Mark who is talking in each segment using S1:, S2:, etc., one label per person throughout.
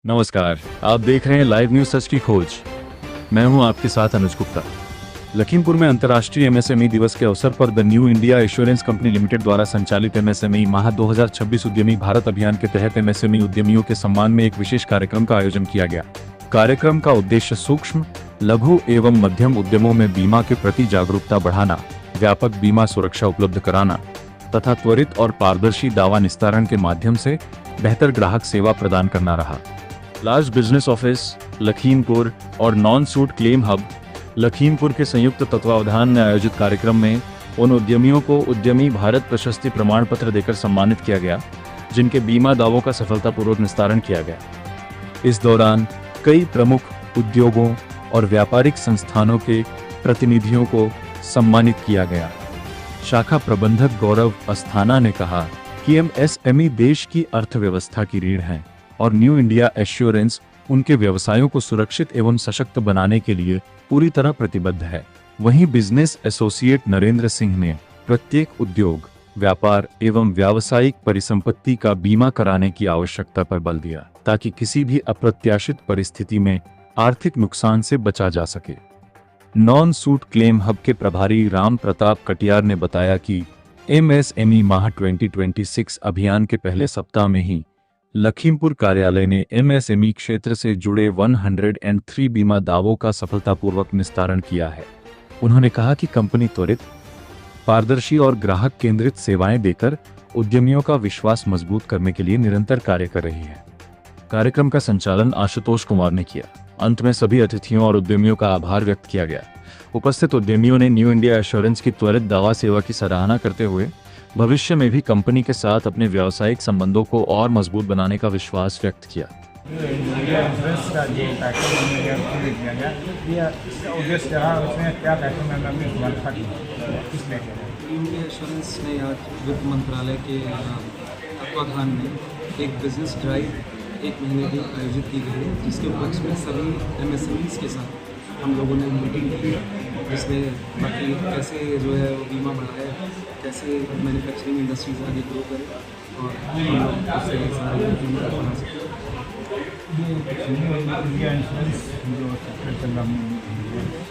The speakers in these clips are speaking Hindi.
S1: नमस्कार, आप देख रहे हैं लाइव न्यूज सच की खोज। मैं हूं आपके साथ अनुज गुप्ता। लखीमपुर में अंतर्राष्ट्रीय एमएसएमई दिवस के अवसर पर the new India assurance company limited द्वारा संचालित एमएसएमई माह 2026 उद्यमी भारत अभियान के तहत एमएसएमई उद्यमियों के सम्मान में एक विशेष कार्यक्रम का आयोजन किया गया। कार्यक्रम का उद्देश्य सूक्ष्म, लघु एवं मध्यम उद्यमों में बीमा के प्रति जागरूकता बढ़ाना, व्यापक बीमा सुरक्षा उपलब्ध कराना तथा त्वरित और पारदर्शी दावा निस्तारण के माध्यम से बेहतर ग्राहक सेवा प्रदान करना रहा। लार्ज बिजनेस ऑफिस लखीमपुर और non suit claim hub Lakhimpur के संयुक्त तत्वावधान में आयोजित कार्यक्रम में उन उद्यमियों को उद्यमी भारत प्रशस्ति प्रमाण पत्र देकर सम्मानित किया गया जिनके बीमा दावों का सफलतापूर्वक निस्तारण किया गया। इस दौरान कई प्रमुख उद्योगों और व्यापारिक संस्थानों के प्रतिनिधियों को सम्मानित किया गया। शाखा प्रबंधक गौरव अस्थाना ने कहा कि एमएसएमई देश की अर्थव्यवस्था की रीढ़ है और न्यू इंडिया एश्योरेंस उनके व्यवसायों को सुरक्षित एवं सशक्त बनाने के लिए पूरी तरह प्रतिबद्ध है। वहीं बिजनेस एसोसिएट नरेंद्र सिंह ने प्रत्येक उद्योग, व्यापार एवं व्यावसायिक परिसंपत्ति का बीमा कराने की आवश्यकता पर बल दिया ताकि किसी भी अप्रत्याशित परिस्थिति में आर्थिक नुकसान से बचा जा सके। नॉन सूट क्लेम हब के प्रभारी राम प्रताप कटियार ने बताया कि एमएसएमई माह 2026 अभियान के पहले सप्ताह में ही लखीमपुर कार्यालय ने एमएसएमई क्षेत्र से जुड़े 103 बीमा दावों का सफलतापूर्वक निस्तारण किया है। उन्होंने कहा कि कंपनी त्वरित, पारदर्शी और ग्राहक केंद्रित सेवाएं देकर उद्यमियों का विश्वास मजबूत करने के लिए निरंतर कार्य कर रही है। कार्यक्रम का संचालन आशुतोष कुमार ने किया। अंत में सभी अतिथियों और उद्यमियों का आभार व्यक्त किया गया। उपस्थित उद्यमियों ने न्यू इंडिया एश्योरेंस की त्वरित दावा सेवा की सराहना करते हुए भविष्य में भी कंपनी के साथ अपने व्यावसायिक संबंधों को और मजबूत बनाने का विश्वास व्यक्त किया।
S2: इंडिया एश्योरेंस का जो पैकेज हमने किया गया, ये इसका उद्देश्य रहा, उसमें क्या पैकेज में हमने व्यवस्था की, किसने किया?
S3: इंडिया एश्योरेंस ने आज वित्त मंत्रालय के तत्वाधान में एक बिजनेस ड्राइव 1 महीने की आयोजित की गई है, जिसके उपलक्ष्य में सभी एमएसएमईज के साथ हम लोगों ने मीटिंग की, जिसमें बाकी कैसे जो है वो बीमा बढ़ाए, कैसे मैन्युफैक्चरिंग इंडस्ट्रीज आगे ग्रो करें और हम लोग उससे सारे बीमा बना सकते हैं।
S2: इंडिया इंश्योरेंस जो सेक्टर चल रहा है,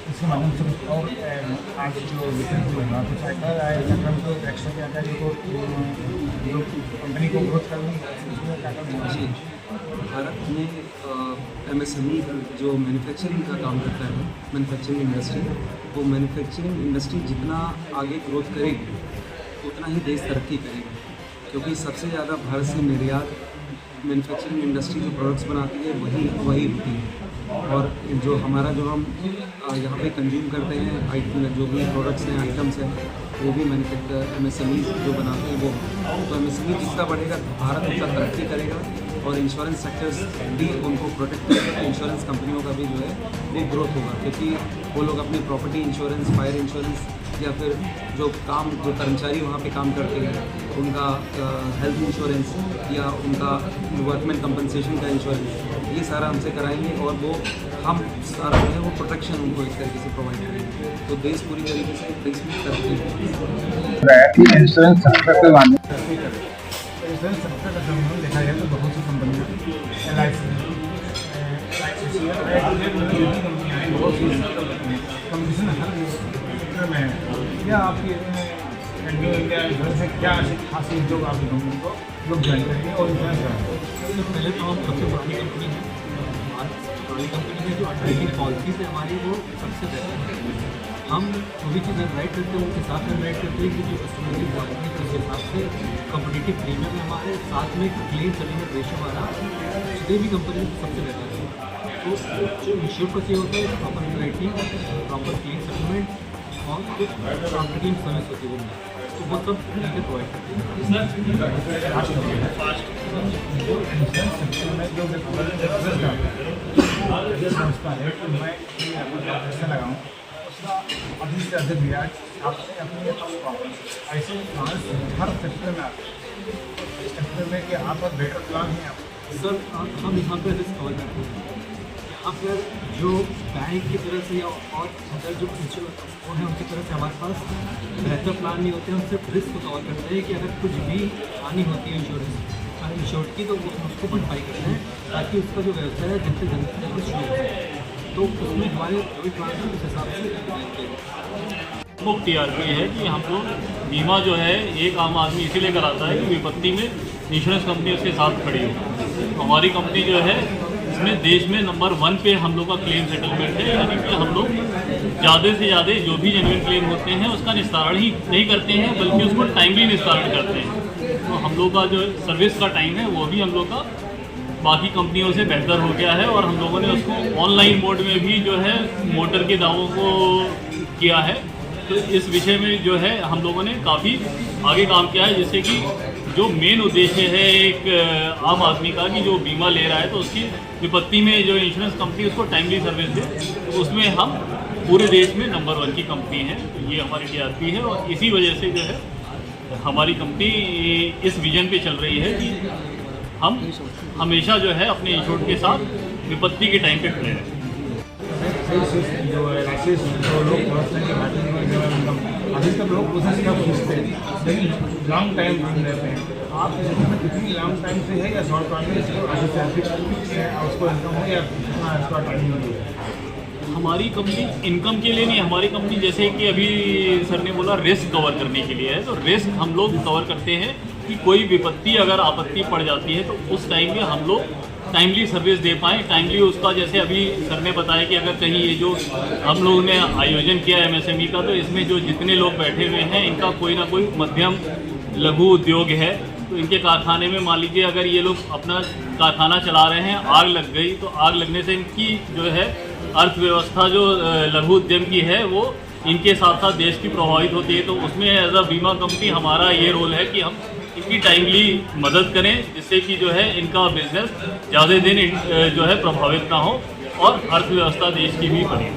S2: इसके माध्यम से और आज जो वितरण हो रहा है, तो सरकार आएगा तो एक्स्ट्रा क्या करेगी, जो कंपनी को ग्रोथ करनी है उसमें क्या करना
S3: जी, भारत में एमएसएमई जो मैन्युफैक्चरिंग का काम करता है, मैन्युफैक्चरिंग इंडस्ट्री, वो मैन्युफैक्चरिंग इंडस्ट्री जितना आगे ग्रोथ करेगी उतना ही देश तरक्की करेगा, क्योंकि सबसे ज़्यादा भारत से निर्यात मैन्युफैक्चरिंग इंडस्ट्री जो प्रोडक्ट्स बनाती है वही होती है। और जो हमारा जो हम यहाँ पे कंज्यूम करते हैं आइटम, जो भी प्रोडक्ट्स हैं, आइटम्स हैं, वो भी मैन्युफैक्चर एमएसएमई जो बनाते हैं वो, तो एमएसएमई जितना बढ़ेगा भारत उतना तरक्की करेगा और इंश्योरेंस सेक्टर्स भी उनको प्रोटेक्ट करेगा। इंश्योरेंस कंपनियों का भी जो है वो ग्रोथ होगा, क्योंकि वो लोग अपनी प्रॉपर्टी इंश्योरेंस, फायर इंश्योरेंस या फिर जो कर्मचारी वहाँ पे काम करते हैं उनका हेल्थ इंश्योरेंस या उनका वर्कमैन कंपनसेशन का इंश्योरेंस, ये सारा हमसे कराएंगे और वो हम सारा जो है वो प्रोटेक्शन उनको इस तरीके से प्रोवाइड करेंगे, तो देश पूरी तरीके से देश में तरक्की
S2: करेगा। इंश्योरेंस सेक्टर का जब देखा जाए तो बहुत सी कंपनियाँ LIC कंपनियाँ हैं, बहुत सी कंपटीशन हर सेक्टर में है। क्या आपकी न्यू इंडिया इंश्योरेंस से क्या खासी उद्योग आपकी कंपनी को लोग ज्वाइन करेंगे और इंश्योरेंस कराएंगे?
S3: पहले तो हम सबसे पुरानी कंपनी है, पुरानी कंपनी में जो अंडरराइटिंग पॉलिसीज है हमारी वो सबसे बेहतर है। हम जो भी चीज़ें राइट करते हैं उनके साथ में राइट करते हैं कि जो कस्टमर की क्वालिटी है उस हिसाब से कम्पिटिटिव प्रीमियम है हमारे साथ में, क्लेम सेटलमेंट रेशो हमारा जितने भी कंपनी सबसे बेहतर है। तो जो इंश्योर को चाहिए होता है proper underwriting, proper claim settlement और कुछ प्रॉपर क्लेम सर्विस होती है वो, तो वो सब चीज़ें प्रोवाइड करते हैं।
S2: लगाऊँ अधिक से अधिक ब्याज आपसे अपनी ऐसे हर सेक्टर में इस सेक्टर में कि आप बेटर प्लान है
S3: सर, हम यहाँ पर रिस्क कवर करते हैं। यहाँ पर जो बैंक की तरफ से या और अदर जो इंश्योर हैं उनकी तरफ से हमारे पास बेहतर प्लान नहीं होते हैं। हम सिर्फ रिस्क को कवर करते हैं कि अगर कुछ भी हानि होती है इंश्योरेंस इंश्योर्ड की, तो वो उसको मॉडिफाई करते हैं ताकि उसका जो व्यवसाय है जल्द से जल्द शुरू हो जाए। तो उसमें हमारे रवि ट्रांसफर इस हिसाब से
S4: मुख्य टीआरपी है कि हम लोग बीमा जो है एक आम आदमी इसीलिए कराता है कि विपत्ति में इंश्योरेंस कंपनी उसके साथ खड़ी हो। हमारी कंपनी जो है इसमें देश में नंबर 1 पे हम लोग का क्लेम सेटलमेंट है, यानी कि हम लोग ज़्यादा से ज़्यादा जो भी जेन्युइन क्लेम होते हैं उसका निस्तारण ही नहीं करते हैं, बल्कि उसको टाइमली निस्तारण करते हैं। तो हम लोग का जो सर्विस का टाइम है वो भी हम लोग का बाकी कंपनियों से बेहतर हो गया है, और हम लोगों ने उसको ऑनलाइन मोड में भी जो है मोटर के दावों को किया है। तो इस विषय में जो है हम लोगों ने काफ़ी आगे काम किया है, जिससे कि जो मेन उद्देश्य है एक आम आदमी का कि जो बीमा ले रहा है तो उसकी विपत्ति में जो इंश्योरेंस कंपनी उसको टाइमली सर्विस दे, तो उसमें हम पूरे देश में नंबर 1 की कंपनी है। तो ये हमारी टीआरपी है, और इसी वजह से जो है हमारी कंपनी इस विजन पे चल रही है कि हम हमेशा जो है अपने इंश्योर्ड के साथ विपत्ति के टाइम पे खड़े रहें।
S2: जो राशेष तो लोग पहुँचने की बात नहीं, अभी तक लोग कोशिश का पूछते हैं लेकिन लॉन्ग टाइम ढूंढ लेते हैं। आप इसमें कितनी लॉन्ग टाइम से है या शॉर्ट टाइम में इसको अभी से फिक्स है उसको इनकम हो या कितना इसका टाइम है?
S4: हमारी कंपनी इनकम के लिए नहीं, हमारी कंपनी जैसे कि अभी सर ने बोला रिस्क कवर करने के लिए है। तो रिस्क हम लोग कवर करते हैं कि कोई विपत्ति अगर आपत्ति पड़ जाती है तो उस टाइम में हम लोग टाइमली सर्विस दे पाएँ। टाइमली उसका जैसे अभी सर ने बताया कि अगर कहीं ये जो हम लोगों ने आयोजन किया एमएसएमई का, तो इसमें जो जितने लोग बैठे हुए हैं इनका कोई ना कोई मध्यम लघु उद्योग है। तो इनके कारखाने में मान लीजिए अगर ये लोग अपना कारखाना चला रहे हैं, आग लग गई, तो आग लगने से इनकी जो है अर्थव्यवस्था जो लघु उद्यम की है वो इनके साथ साथ देश की प्रभावित होती है। तो उसमें एज अ बीमा कंपनी हमारा ये रोल है कि हम इनकी टाइमली मदद करें, जिससे कि जो है इनका बिजनेस ज़्यादा दिन जो है प्रभावित ना हो और अर्थव्यवस्था देश की भी बढ़े।